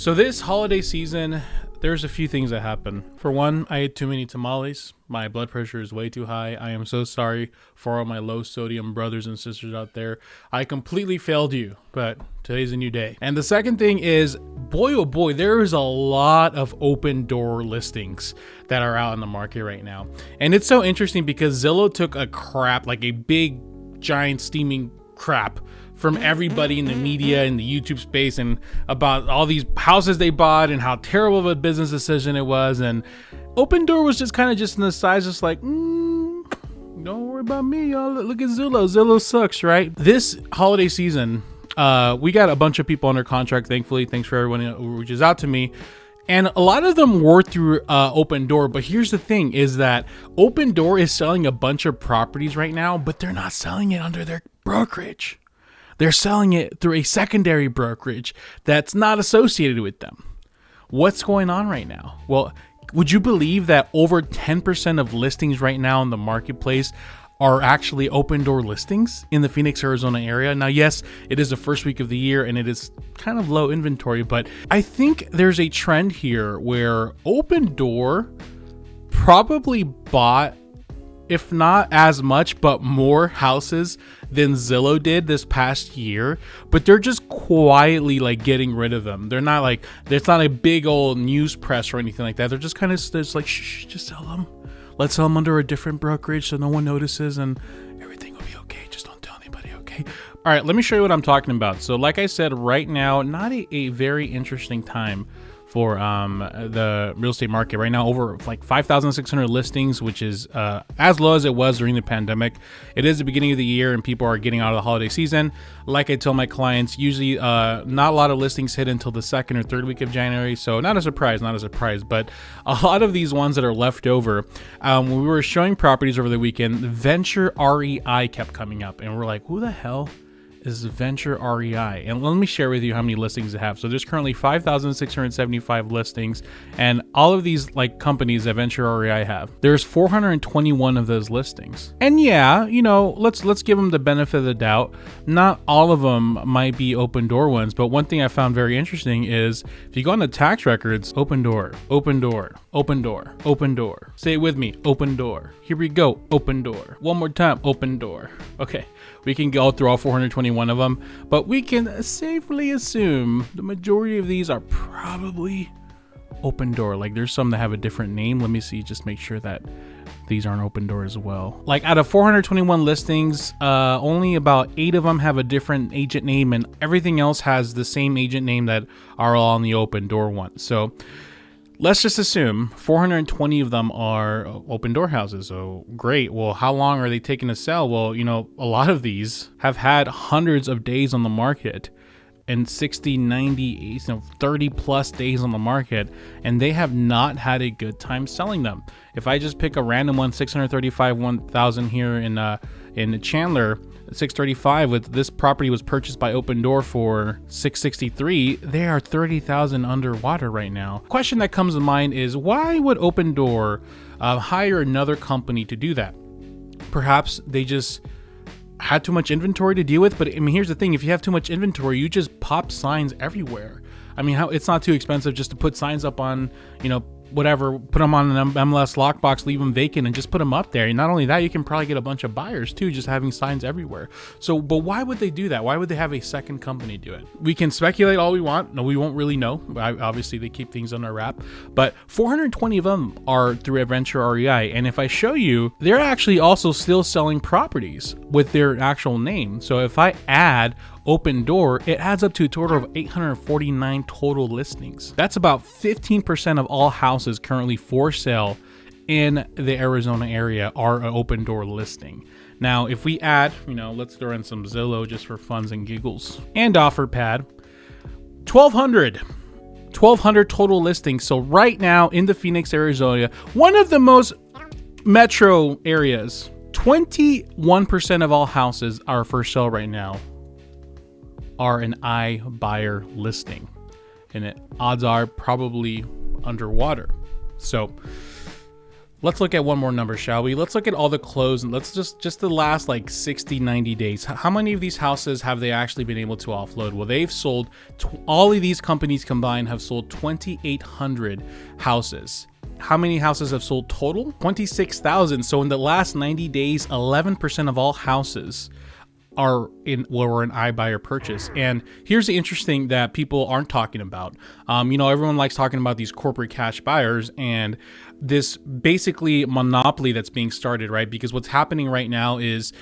So this holiday season, there's a few things that happen. For one, I ate too many tamales. My blood pressure is way too high. I am so sorry for all my low sodium brothers and sisters out there. I completely failed you, but today's a new day. And the second thing is, boy oh boy, there is a lot of Opendoor listings that are out in the market right now. And it's so interesting because Zillow took a crap, like a big, giant, steaming crap from everybody in the media and the YouTube space and about all these houses they bought and how terrible of a business decision it was. And Opendoor was just kind of just in the size, just like, don't worry about me, y'all. Look at Zillow. Zillow sucks, right? This holiday season, we got a bunch of people under contract, thankfully. Thanks for everyone who reaches out to me. And a lot of them were through Opendoor. But here's the thing is that Opendoor is selling a bunch of properties right now, but they're not selling it under their brokerage. They're selling it through a secondary brokerage that's not associated with them. What's going on right now? Well, would you believe that over 10% of listings right now in the marketplace are actually Opendoor listings in the Phoenix, Arizona area? Now, yes, it is the first week of the year and it is kind of low inventory, but I think there's a trend here where Opendoor probably bought, if not as much, but more houses than Zillow did this past year, but they're just quietly like getting rid of them. They're not like, it's not a big old news press or anything like that. They're just kind of just like, shh, just sell them. Let's sell them under a different brokerage so no one notices and everything will be okay. Just don't tell anybody, okay? All right, let me show you what I'm talking about. So like I said, right now, not a very interesting time for the real estate market right now. Over like 5,600 listings, which is as low as it was during the pandemic. It is the beginning of the year and people are getting out of the holiday season. Like I tell my clients, usually not a lot of listings hit until the second or third week of January. So not a surprise, but a lot of these ones that are left over, when we were showing properties over the weekend, Venture REI kept coming up and we're like, who the hell is Venture REI? And let me share with you how many listings they have. So there's currently 5,675 listings, and all of these like companies that Venture REI have, there's 421 of those listings. And yeah, you know, let's give them the benefit of the doubt. Not all of them might be Opendoor ones, but one thing I found very interesting is if you go on the tax records, Opendoor, Opendoor, Opendoor, Opendoor. Say it with me, Opendoor. Here we go, Opendoor. One more time, Opendoor. Okay, we can go through all 421 of them, but we can safely assume the majority of these are probably Opendoor. Like there's some that have a different name. Let me see, just make sure that these aren't Opendoor as well. Like out of 421 listings, only about 8 of them have a different agent name and everything else has the same agent name that are all on the Opendoor one. So let's just assume 420 of them are Opendoor houses. So great. Well, how long are they taking to sell? Well, you know, a lot of these have had hundreds of days on the market and 60, 90, 30 plus days on the market, and they have not had a good time selling them. If I just pick a random one, 635, 1,000 here in Chandler, 635, with this property was purchased by Opendoor for 663. They are 30,000 underwater right now. Question that comes to mind is, why would Opendoor hire another company to do that? Perhaps they just had too much inventory to deal with. But I mean, here's the thing: if you have too much inventory, you just pop signs everywhere. I mean, it's not too expensive just to put signs up on, whatever, put them on an MLS lockbox, leave them vacant, and just put them up there. And not only that, you can probably get a bunch of buyers too, just having signs everywhere. So, but why would they do that? Why would they have a second company do it? We can speculate all we want. No, we won't really know. Obviously, they keep things under wrap. But 420 of them are through Venture REI. And if I show you, they're actually also still selling properties with their actual name. So if I add Opendoor, it adds up to a total of 849 total listings. That's about 15% of all houses currently for sale in the Arizona area are an Opendoor listing. Now, if we add, let's throw in some Zillow just for funs and giggles, and OfferPad, 1,200 total listings. So right now in the Phoenix, Arizona, one of the most metro areas, 21% of all houses are for sale right now are an iBuyer listing, and odds are probably underwater. So Let's look at one more number, shall we? Let's look at all the closed, and let's just the last like 60, 90 days. How many of these houses have they actually been able to offload? Well, they've sold, all of these companies combined have sold 2,800 houses. How many houses have sold total? 26,000. So in the last 90 days, 11% of all houses were an iBuyer purchase. And here's the interesting that people aren't talking about. Everyone likes talking about these corporate cash buyers and this basically monopoly that's being started, right? Because what's happening right now is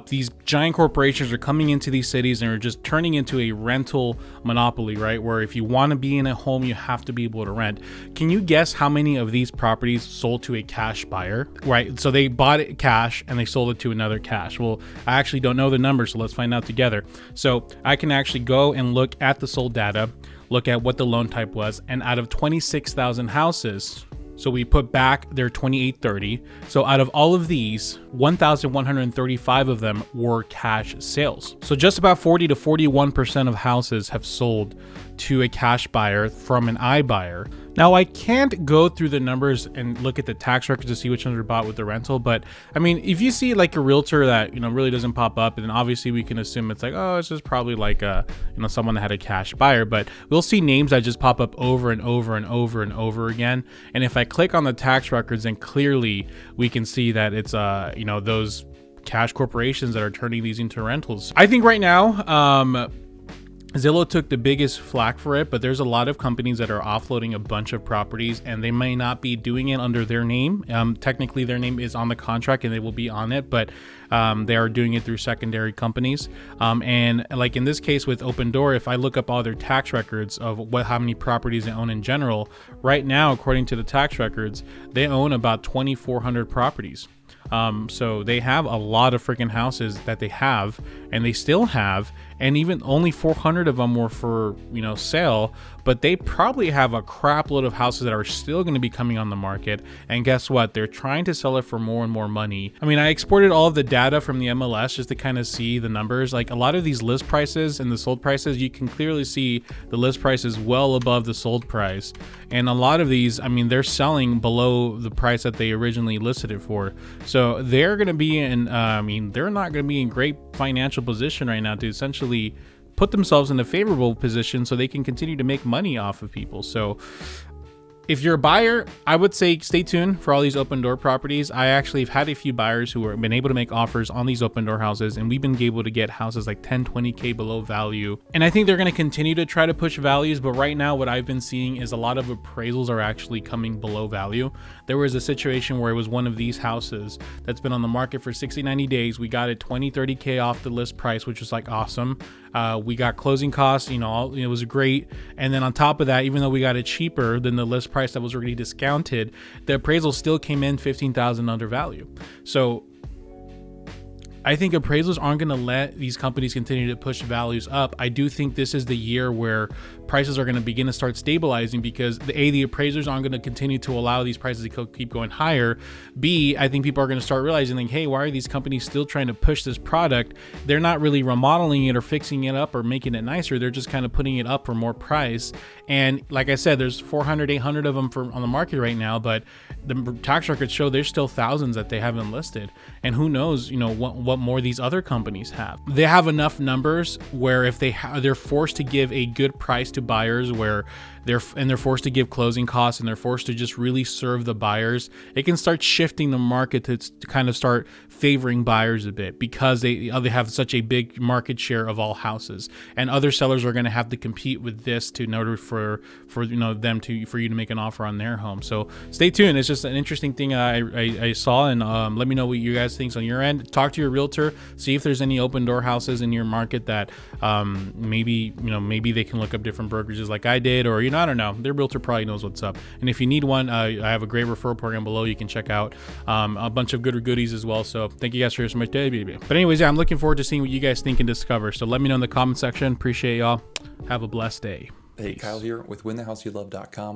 these giant corporations are coming into these cities and are just turning into a rental monopoly, right? Where if you want to be in a home, you have to be able to rent. Can you guess how many of these properties sold to a cash buyer, right? So they bought it cash and they sold it to another cash. Well, I actually don't know the numbers, so let's find out together. So I can actually go and look at the sold data, look at what the loan type was, and out of 26,000 houses, so we put back their 2830. So out of all of these, 1,135 of them were cash sales. So just about 40 to 41% of houses have sold to a cash buyer from an iBuyer. Now, I can't go through the numbers and look at the tax records to see which ones are bought with the rental, but I mean, if you see like a realtor that, really doesn't pop up, then obviously we can assume it's like, oh, it's just probably like someone that had a cash buyer, but we'll see names that just pop up over and over and over and over again. And if I click on the tax records, then clearly we can see that it's, those cash corporations that are turning these into rentals. I think right now, Zillow took the biggest flack for it, but there's a lot of companies that are offloading a bunch of properties and they may not be doing it under their name. Technically their name is on the contract and they will be on it, but they are doing it through secondary companies. And like in this case with Opendoor, if I look up all their tax records of how many properties they own in general, right now, according to the tax records, they own about 2,400 properties. So they have a lot of freaking houses that they have and they still have, and even only 400 of them were for, sale, but they probably have a crap load of houses that are still going to be coming on the market. And guess what? They're trying to sell it for more and more money. I mean, I exported all of the data from the MLS just to kind of see the numbers. Like a lot of these list prices and the sold prices, you can clearly see the list price is well above the sold price. And a lot of these, I mean, they're selling below the price that they originally listed it for. So they're going to be in, they're not going to be in great financial position right now to essentially put themselves in a favorable position so they can continue to make money off of people. So if you're a buyer, I would say stay tuned for all these Opendoor properties. I actually have had a few buyers who have been able to make offers on these Opendoor houses, and we've been able to get houses like 10, 20K below value. And I think they're going to continue to try to push values, but right now what I've been seeing is a lot of appraisals are actually coming below value. There was a situation where it was one of these houses that's been on the market for 60, 90 days. We got it 20, 30K off the list price, which was like awesome. We got closing costs, it was great. And then on top of that, even though we got it cheaper than the list price that was already discounted, the appraisal still came in 15,000 under value. So I think appraisals aren't going to let these companies continue to push values up. I do think this is the year where prices are going to begin to start stabilizing because the appraisers aren't going to continue to allow these prices to keep going higher. B, I think people are going to start realizing like, hey, why are these companies still trying to push this product? They're not really remodeling it or fixing it up or making it nicer. They're just kind of putting it up for more price. And like I said, there's 400, 800 of them on the market right now, but the tax records show there's still thousands that they haven't listed. And who knows, what more these other companies have. They have enough numbers where if they're forced to give a good price to buyers, where they're forced to give closing costs and they're forced to just really serve the buyers, it can start shifting the market to kind of start favoring buyers a bit because they have such a big market share of all houses, and other sellers are going to have to compete with this in order for you to make an offer on their home. So stay tuned. It's just an interesting thing I saw, and let me know what you guys think on your end. Talk to your realtor, see if there's any Opendoor houses in your market that maybe they can look up different brokerages like I did, or I don't know, their realtor probably knows what's up. And if you need one, I have a great referral program below you can check out, a bunch of good goodies as well. So thank you guys for so much day. But anyways, yeah, I'm looking forward to seeing what you guys think and discover. So let me know in the comment section. Appreciate y'all. Have a blessed day. Hey, Peace. Kyle here with winthehouseyoulove.com.